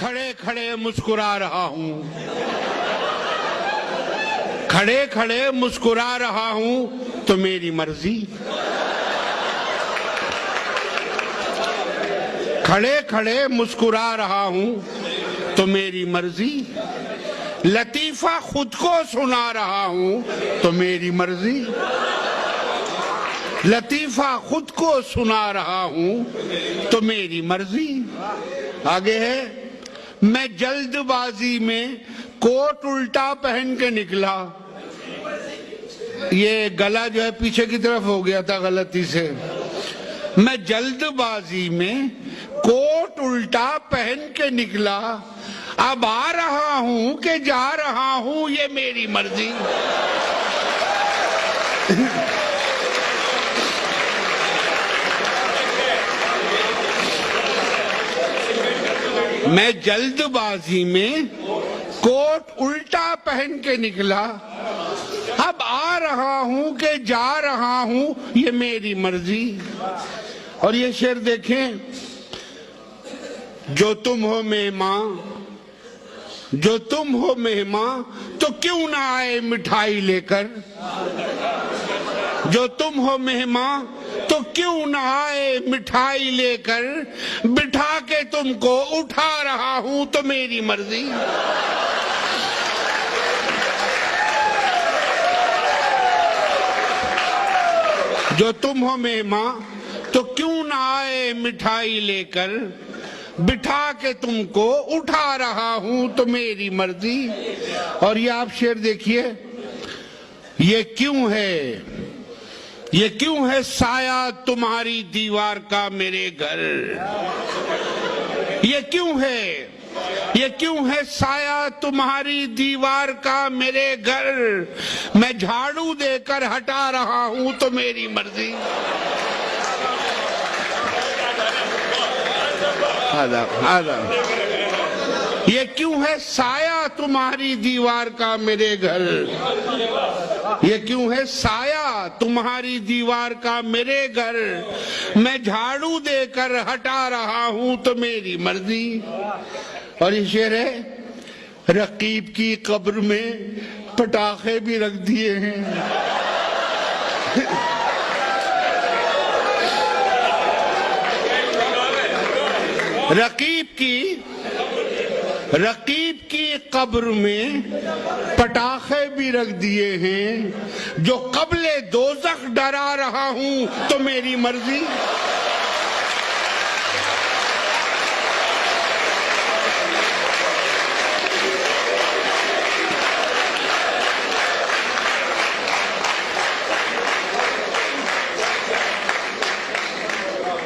खड़े खड़े मुस्कुरा रहा हूं, खड़े खड़े मुस्कुरा रहा हूं तो मेरी मर्जी। खड़े खड़े मुस्कुरा रहा हूं तो मेरी मर्जी। लतीफा खुद को सुना रहा हूं तो मेरी मर्जी। लतीफा खुद को सुना रहा हूं तो मेरी मर्जी। आगे है, मैं जल्दबाजी में कोट उल्टा पहन के निकला। ये गला जो है पीछे की तरफ हो गया था गलती से। मैं जल्दबाजी में कोट उल्टा पहन के निकला, अब आ रहा हूं कि जा रहा हूं ये मेरी मर्जी। मैं जल्दबाजी में कोट उल्टा पहन के निकला, अब आ रहा हूं कि जा रहा हूं ये मेरी मर्जी। और ये शेर देखें, जो तुम हो मेहमान, जो तुम हो मेहमान तो क्यों ना आए मिठाई लेकर। जो तुम हो मेहमान तो क्यों ना आए मिठाई लेकर, बिठा के तुमको उठा रहा हूं तो मेरी मर्जी। जो तुम हो मेहमान तो क्यों ना आए मिठाई लेकर, बिठा के तुमको उठा रहा हूं तो मेरी मर्जी। और ये आप शेर देखिए, ये क्यों है, ये क्यों है साया तुम्हारी दीवार का मेरे घर। ये क्यों है, ये क्यों है साया तुम्हारी दीवार का मेरे घर, मैं झाड़ू देकर हटा रहा हूं तो मेरी मर्जी। ये क्यों है साया तुम्हारी दीवार का मेरे घर, ये क्यों है साया तुम्हारी दीवार का मेरे घर, मैं झाड़ू देकर हटा रहा हूं तो मेरी मर्जी। और ये शेर है, रकीब की कब्र में पटाखे भी रख दिए हैं। रकीब की कब्र में पटाखे भी रख दिए हैं, जो कब्ले दोज़ख डरा रहा हूं तो मेरी मर्जी।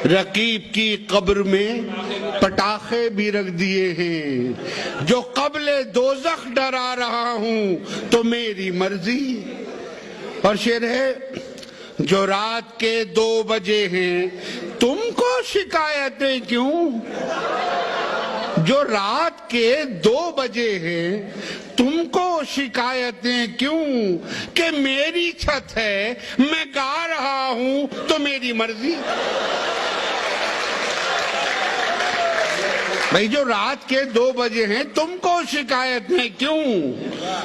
रकीब की कब्र में पटाखे भी रख दिए हैं, जो कब्ले दोज़ख डरा रहा हूं तो मेरी मर्जी। और शेर है, जो रात के 2 बजे हैं तुमको शिकायतें क्यों। जो रात के 2 बजे हैं तुमको शिकायतें क्यों, कि मेरी छत है मैं गा रहा हूं तो मेरी मर्जी। भाई जो रात के 2 बजे हैं तुमको शिकायतें क्यों,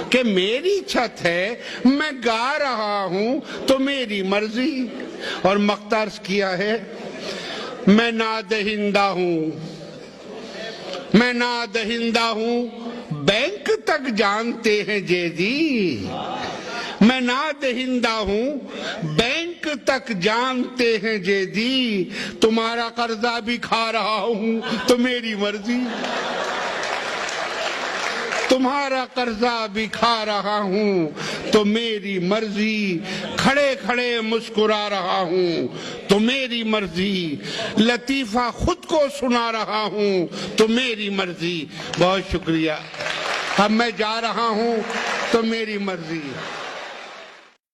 कि मेरी छत है मैं गा रहा हूं तो मेरी मर्जी। और मख्तार्स किया है, मैं नादहिंदा हूं, मैं नादहिंदा हूं बैंक तक जानते हैं जेदी। मैं नादहिंदा हूं बैंक तक जानते हैं जेदी, तुम्हारा कर्जा भी खा रहा हूं तो मेरी मर्जी। तुम्हारा कर्जा भी खा रहा हूं तो मेरी मर्जी। खड़े खड़े मुस्कुरा रहा हूं तो मेरी मर्जी। लतीफा खुद को सुना रहा हूं तो मेरी मर्जी। बहुत शुक्रिया। अब मैं जा रहा हूं तो मेरी मर्जी।